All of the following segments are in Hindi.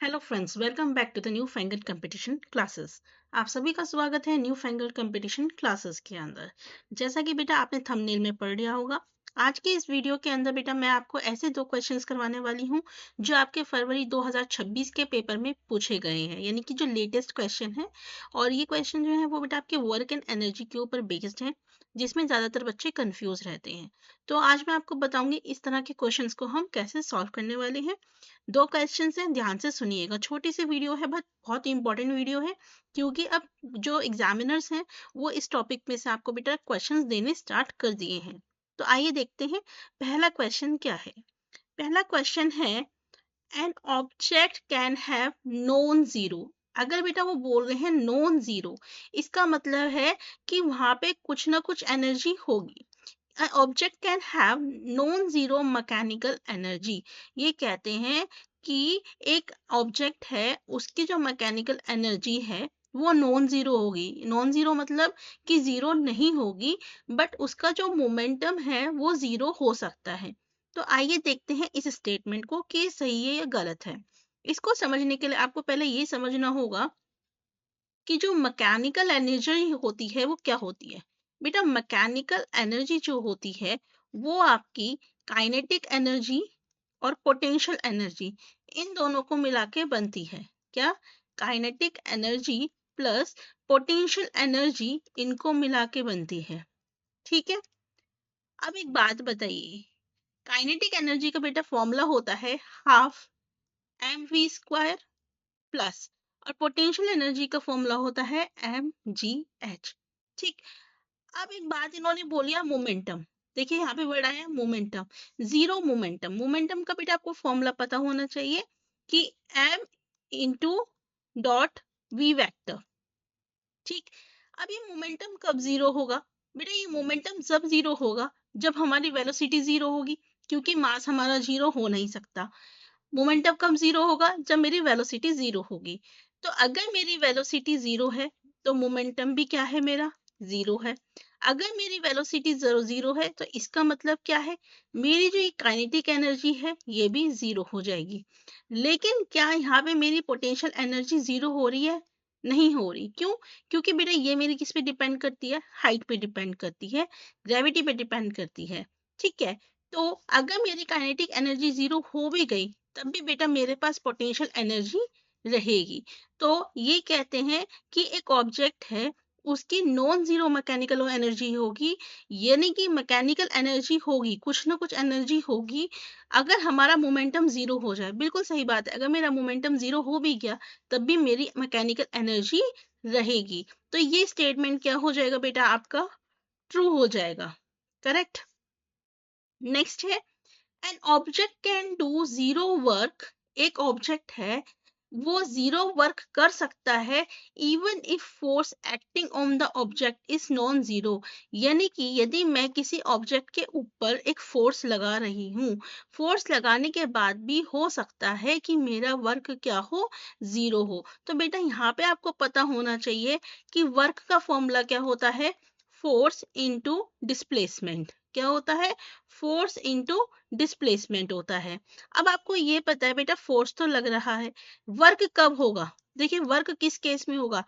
Hello friends, welcome back to the new fangled competition classes. आप सभी का स्वागत है न्यू फैंगल्ड कंपटीशन क्लासेस के अंदर। जैसा कि बेटा आपने थंबनेल में पढ़ लिया होगा, आज के इस वीडियो के अंदर बेटा मैं आपको ऐसे दो क्वेश्चंस करवाने वाली हूं जो आपके फरवरी 2026 के पेपर में पूछे गए हैं, यानी कि जो लेटेस्ट क्वेश्चन है। और ये क्वेश्चन जो है वो बेटा आपके वर्क एंड एनर्जी के ऊपर बेस्ड है, जिसमें ज्यादातर बच्चे कंफ्यूज रहते हैं। तो आज मैं आपको बताऊंगी इस तरह के क्वेश्चंस को हम कैसे सॉल्व करने वाले हैं। दो क्वेश्चंस हैं, ध्यान से सुनिएगा। छोटी सी वीडियो है बट बहुत इंपॉर्टेंट वीडियो है, क्योंकि अब जो एग्जामिनर्स हैं वो इस टॉपिक में से आपको बेटा क्वेश्चंस देने स्टार्ट कर दिए हैं। तो आइए देखते हैं पहला क्वेश्चन क्या है। पहला क्वेश्चन है, an object can have non zero. अगर बेटा वो बोल रहे हैं नॉन जीरो, इसका मतलब है कि वहां पे कुछ ना कुछ एनर्जी होगी। Object can have non zero mechanical energy. ये कहते हैं कि एक ऑब्जेक्ट है, उसकी जो मैकेनिकल एनर्जी है वो नॉन जीरो होगी। नॉन जीरो मतलब कि जीरो नहीं होगी, बट उसका जो मोमेंटम है वो जीरो हो सकता है। तो आइए देखते हैं इस स्टेटमेंट को कि सही है या गलत है। इसको समझने के लिए आपको पहले ये समझना होगा कि जो मैकेनिकल एनर्जी होती है वो क्या होती है। बेटा मैकेनिकल एनर्जी जो होती है वो आपकी काइनेटिक एनर्जी और पोटेंशियल एनर्जी, इन दोनों को मिला के बनती है। क्या? Kinetic energy plus potential energy, इनको मिला के बनती है। ठीक है। अब एक बात बताइए, काइनेटिक एनर्जी का बेटा फॉर्मूला होता है हाफ mv² प्लस, और पोटेंशियल एनर्जी का फॉर्मूला होता है mgh। ठीक। अब एक बात इन्होंने बोली है मोमेंटम। देखिए यहाँ पे वर्ड आया मोमेंटम, जीरो मोमेंटम। मोमेंटम का बेटा आपको फॉर्मूला पता होना चाहिए कि m into dot V vector. ठीक। अब ये मोमेंटम कब जीरो होगा? बेटा ये मोमेंटम जब जीरो होगा जब हमारी वेलोसिटी जीरो होगी, क्योंकि मास हमारा जीरो हो नहीं सकता। मोमेंटम कब जीरो होगा? जब मेरी वेलोसिटी जीरो होगी। तो अगर मेरी वेलोसिटी जीरो है तो मोमेंटम भी क्या है मेरा? जीरो है। अगर मेरी वेलोसिटी जीरो है तो इसका मतलब क्या है? मेरी जो काइनेटिक एनर्जी है ये भी जीरो हो जाएगी। लेकिन क्या यहाँ पे मेरी पोटेंशियल एनर्जी जीरो हो रही है? नहीं हो रही। क्यों? क्योंकि बेटा ये मेरी किस पे डिपेंड करती है? हाइट पे डिपेंड करती है, ग्रेविटी पे डिपेंड करती है। ठीक है। तो अगर मेरी काइनेटिक एनर्जी जीरो हो भी गई तब भी बेटा मेरे पास पोटेंशियल एनर्जी रहेगी। तो ये कहते हैं कि एक ऑब्जेक्ट है, उसकी नॉन जीरो मैकेनिकल एनर्जी होगी, यानी कि मैकेनिकल एनर्जी होगी, कुछ ना कुछ एनर्जी होगी अगर हमारा मोमेंटम जीरो हो जाए। बिल्कुल सही बात है, अगर मेरा मोमेंटम जीरो हो भी गया तब भी मेरी मैकेनिकल एनर्जी रहेगी। तो ये स्टेटमेंट क्या हो जाएगा बेटा? आपका ट्रू हो जाएगा। करेक्ट। नेक्स्ट है, an object can do zero work. एक ऑब्जेक्ट है वो जीरो वर्क कर सकता है even if force acting on the object is non zero. यानी कि यदि मैं किसी ऑब्जेक्ट के ऊपर एक फोर्स लगा रही हूँ, फोर्स लगाने के बाद भी हो सकता है कि मेरा वर्क क्या हो? जीरो हो। तो बेटा यहाँ पे आपको पता होना चाहिए कि वर्क का फॉर्मूला क्या होता है? Force into displacement. क्या होता है? फोर्स इनटू डिस्प्लेसमेंट होता है। अब आपको ये पता है बेटा फोर्स तो लग रहा है, वर्क कब होगा? देखिए वर्क किस केस में होगा?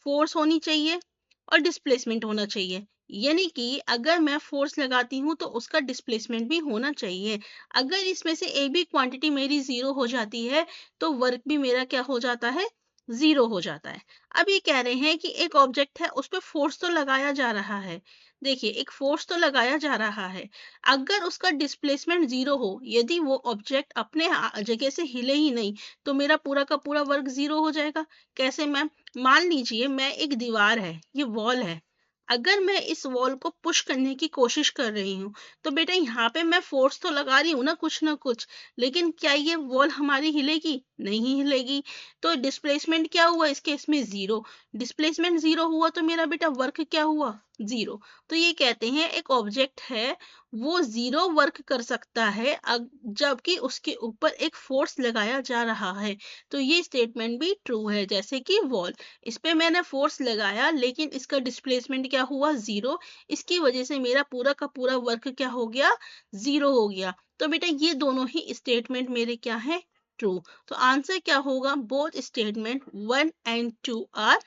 फोर्स होनी चाहिए और डिस्प्लेसमेंट होना चाहिए। यानी कि अगर मैं फोर्स लगाती हूँ तो उसका डिस्प्लेसमेंट भी होना चाहिए। अगर इसमें से एक भी क्वांटिटी मेरी जीरो हो जाती है तो वर्क भी मेरा क्या हो जाता है? जीरो हो जाता है। अब ये कह रहे हैं कि एक ऑब्जेक्ट है, उस पर फोर्स तो लगाया जा रहा है। देखिए एक फोर्स तो लगाया जा रहा है, अगर उसका डिस्प्लेसमेंट जीरो हो, यदि वो ऑब्जेक्ट अपने जगह से हिले ही नहीं, तो मेरा पूरा का पूरा वर्क जीरो हो जाएगा। कैसे मैम? मान लीजिए मैं एक दीवार है, ये वॉल है, अगर मैं इस वॉल को पुश करने की कोशिश कर रही हूँ तो बेटा यहाँ पे मैं फोर्स तो लगा रही हूँ ना कुछ, लेकिन क्या ये वॉल हमारी हिलेगी? नहीं हिलेगी। तो डिस्प्लेसमेंट क्या हुआ इस केस में? जीरो। डिस्प्लेसमेंट जीरो हुआ तो मेरा बेटा वर्क क्या हुआ? जीरो। तो ये कहते हैं एक ऑब्जेक्ट है वो जीरो वर्क कर सकता है जबकि उसके ऊपर एक फोर्स लगाया जा रहा है। तो ये स्टेटमेंट भी ट्रू है। जैसे कि वॉल, इस पे मैंने फोर्स लगाया लेकिन इसका डिस्प्लेसमेंट क्या हुआ? जीरो। इसकी वजह से मेरा पूरा का पूरा वर्क क्या हो गया? जीरो हो गया। तो बेटा ये दोनों ही स्टेटमेंट मेरे क्या है? ट्रू। तो आंसर क्या होगा, both statement 1 and 2 are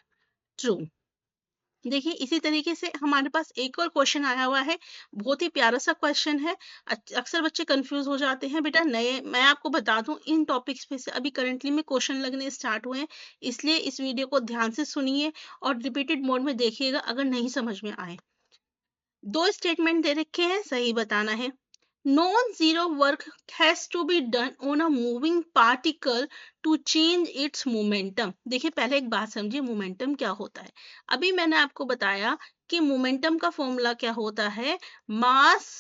true. देखिए इसी तरीके से हमारे पास एक और क्वेश्चन आया हुआ है, बहुत ही प्यारा सा क्वेश्चन है। अक्सर बच्चे कंफ्यूज हो जाते हैं बेटा, नए मैं आपको बता दूं इन टॉपिक्स पे से अभी करंटली में क्वेश्चन लगने स्टार्ट हुए हैं, इसलिए इस वीडियो को ध्यान से सुनिए और रिपीटेड मोड में देखिएगा अगर नहीं समझ में आए। दो स्टेटमेंट दे रखे हैं, सही बताना है। Non-zero work has to be done on a moving particle to change its momentum। देखिए पहले एक बात समझिए, मोमेंटम क्या होता है। अभी मैंने आपको बताया कि मोमेंटम का फॉर्मूला क्या होता है, मास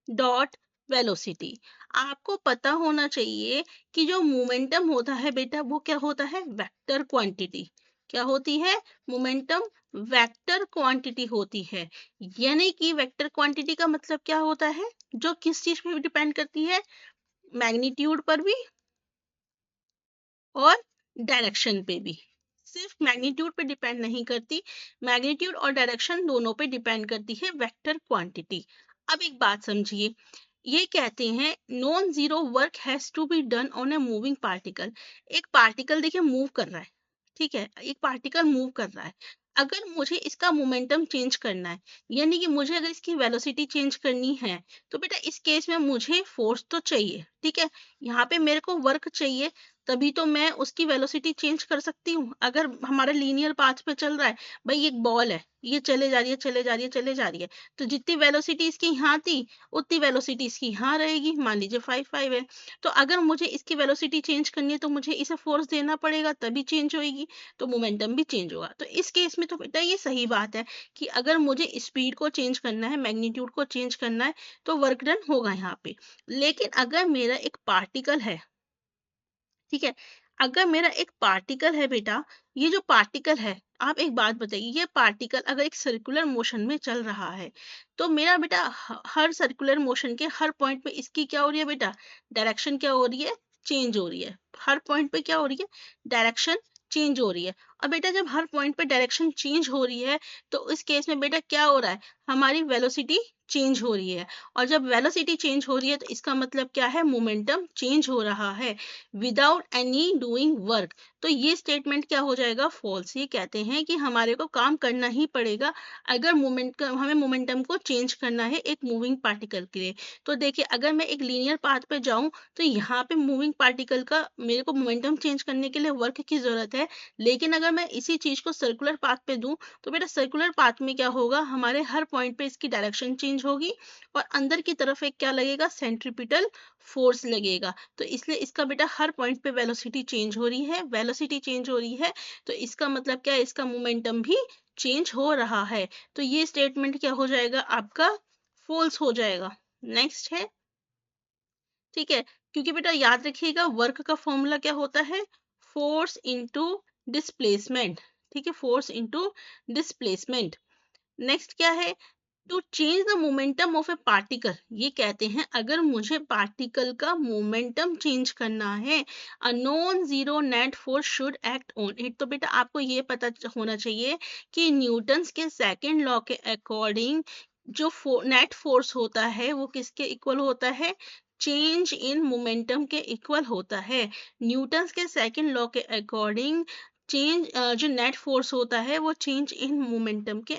डॉट वेलोसिटी। आपको पता होना चाहिए कि जो मोमेंटम होता है बेटा वो क्या होता है, वेक्टर क्वांटिटी। क्या होती है, मोमेंटम वेक्टर क्वांटिटी होती है। यानी कि वेक्टर क्वांटिटी का मतलब क्या होता है, जो किस चीज पे डिपेंड करती है, मैग्नीट्यूड पर भी और डायरेक्शन पे भी। सिर्फ मैग्नीट्यूड पे डिपेंड नहीं करती, मैग्नीट्यूड और डायरेक्शन दोनों पे डिपेंड करती है वेक्टर क्वांटिटी। अब एक बात समझिए, ये कहते हैं non zero work has to be done on a moving particle. एक पार्टिकल देखिए मूव कर रहा है, ठीक है, एक पार्टिकल मूव कर रहा है। अगर मुझे इसका मोमेंटम चेंज करना है, यानी कि मुझे अगर इसकी वेलोसिटी चेंज करनी है, तो बेटा इस केस में मुझे फोर्स तो चाहिए, ठीक है, यहाँ पे मेरे को वर्क चाहिए, तभी तो मैं उसकी वेलोसिटी चेंज कर सकती हूँ। अगर हमारा लीनियर पाथ पे चल रहा है, भाई एक बॉल है, ये चले जा रही है चले जा रही है चले जा रही है, तो जितनी वेलोसिटी इसकी यहाँ थी उतनी वेलोसिटी इसकी यहाँ रहेगी, मान लीजिए 5 है। तो अगर मुझे इसकी वेलोसिटी चेंज करनी है तो मुझे इसे फोर्स देना पड़ेगा, तभी चेंज होएगी, तो मोमेंटम भी चेंज होगा। तो इस केस में तो बेटा ये सही बात है कि अगर मुझे स्पीड को चेंज करना है, मैग्नीट्यूड को चेंज करना है, तो वर्क डन होगा यहाँ पे। लेकिन अगर मेरा एक पार्टिकल है, ठीक है, अगर मेरा एक पार्टिकल है बेटा, ये जो पार्टिकल है, आप एक बात बताइए, ये पार्टिकल अगर एक सर्कुलर मोशन में चल रहा है, तो मेरा बेटा हर सर्कुलर मोशन के हर पॉइंट पे इसकी क्या हो रही है बेटा, डायरेक्शन क्या हो रही है, चेंज हो रही है। हर पॉइंट पे क्या हो रही है, डायरेक्शन चेंज हो रही है। और बेटा जब हर पॉइंट पे डायरेक्शन चेंज हो रही है, तो इस केस में बेटा क्या हो रहा है, हमारी वेलोसिटी चेंज हो रही है। और जब वेलोसिटी चेंज हो रही है तो इसका मतलब क्या है, मोमेंटम चेंज हो रहा है विदाउट एनी डूइंग वर्क। तो ये स्टेटमेंट क्या हो जाएगा, फॉल्स। ये कहते हैं कि हमारे को काम करना ही पड़ेगा अगर हमें मोमेंटम को चेंज करना है एक मूविंग पार्टिकल के लिए। तो देखिए अगर मैं एक लीनियर पाथ पे जाऊं, तो यहाँ पे मूविंग पार्टिकल का मेरे को मोमेंटम चेंज करने के लिए वर्क की जरूरत है। लेकिन अगर मैं इसी चीज को सर्कुलर पाथ पे दूं, तो बेटा सर्कुलर पाथ में क्या होगा, हमारे हर पॉइंट पे इसकी डायरेक्शन चेंज होगी और अंदर की तरफ एक क्या लगेगा, सेंट्रीपिटल फोर्स लगेगा। तो इसलिए इसका बेटा हर पॉइंट पे वेलोसिटी चेंज हो रही है, वेलोसिटी चेंज हो रही है, तो इसका मतलब क्या है, इसका मोमेंटम भी चेंज हो रहा है। तो ये स्टेटमेंट क्या हो जाएगा आपका, फॉल्स हो जाएगा। नेक्स्ट है, ठीक है, क्योंकि बेटा याद रखिएगा वर्क का फॉर्मूला क्या होता है, फोर्स इनटू डिस्प्लेसमेंट। ठीक है, फोर्स इनटू डिस्प्लेसमेंट। नेक्स्ट क्या है, to change the momentum of a particle. ये कहते हैं अगर मुझे पार्टिकल का मोमेंटम चेंज करना है, a non zero net force should act on it. तो बेटा आपको ये पता होना चाहिए कि न्यूटन्स के सेकंड लॉ के अकॉर्डिंग जो नेट फोर्स होता है वो किसके इक्वल होता है, चेंज इन मोमेंटम के इक्वल होता है। न्यूटन्स के सेकंड लॉ के अकॉर्डिंग चेंज जो नेट फोर्स होता है वो चेंज इन मोमेंटम के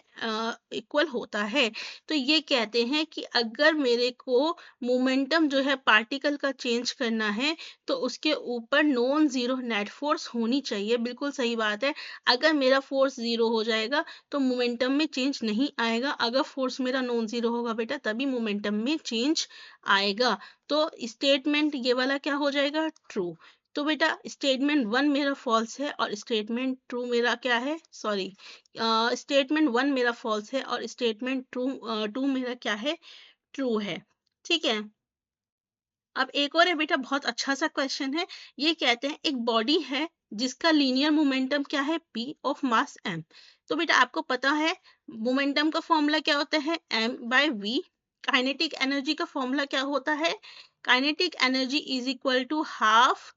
इक्वल होता है। तो ये कहते हैं कि अगर मेरे को मोमेंटम जो है पार्टिकल का चेंज करना है, तो उसके ऊपर नॉन जीरो नेट फोर्स होनी चाहिए। बिल्कुल सही बात है, अगर मेरा फोर्स जीरो हो जाएगा तो मोमेंटम में चेंज नहीं आएगा, अगर फोर्स मेरा नॉन जीरो होगा बेटा तभी मोमेंटम में चेंज आएगा। तो स्टेटमेंट ये वाला क्या हो जाएगा, ट्रू। तो बेटा स्टेटमेंट वन मेरा फॉल्स है और स्टेटमेंट ट्रू मेरा क्या है, सॉरी, स्टेटमेंट वन मेरा फॉल्स है और स्टेटमेंट टू मेरा क्या है, ट्रू है। ठीक है, अब एक और है बेटा, बहुत अच्छा सा क्वेश्चन है। ये कहते हैं एक बॉडी है जिसका लीनियर मोमेंटम क्या है, p ऑफ मास m। तो बेटा आपको पता है मोमेंटम का फॉर्मूला क्या होता है, m/v। काइनेटिक एनर्जी का फॉर्मूला क्या होता है, kinetic energy is equal to half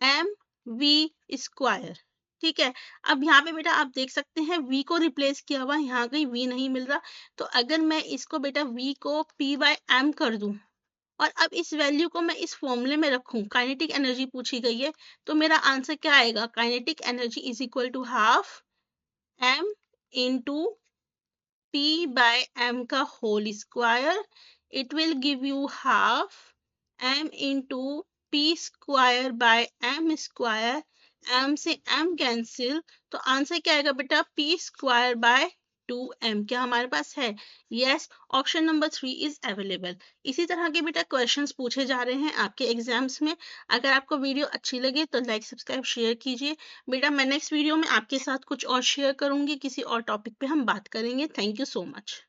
mv²। ठीक है, अब यहाँ पे बेटा आप देख सकते हैं v को रिप्लेस किया हुआ, यहाँ कहीं v नहीं मिल रहा। तो अगर मैं इसको बेटा v को p/m कर दूं और अब इस वैल्यू को मैं इस फॉर्मूले में रखूं, काइनेटिक एनर्जी पूछी गई है, तो मेरा आंसर क्या आएगा? Kinetic energy is equal to half m into p by m का whole square. It will give you half m into p square by m square. m से m कैंसिल, तो आंसर क्या आएगा बेटा? p square by 2m. क्या हमारे पास है? Yes, option number 3 is available. इसी तरह के बेटा क्वेश्चंस पूछे जा रहे हैं आपके एग्जाम्स में. अगर आपको वीडियो अच्छी लगे तो लाइक सब्सक्राइब शेयर कीजिए. बेटा मैं नेक्स्ट वीडियो में आपके साथ कुछ और शेयर करूंगी, किसी और टॉपिक पे हम बात करेंगे. Thank you so much.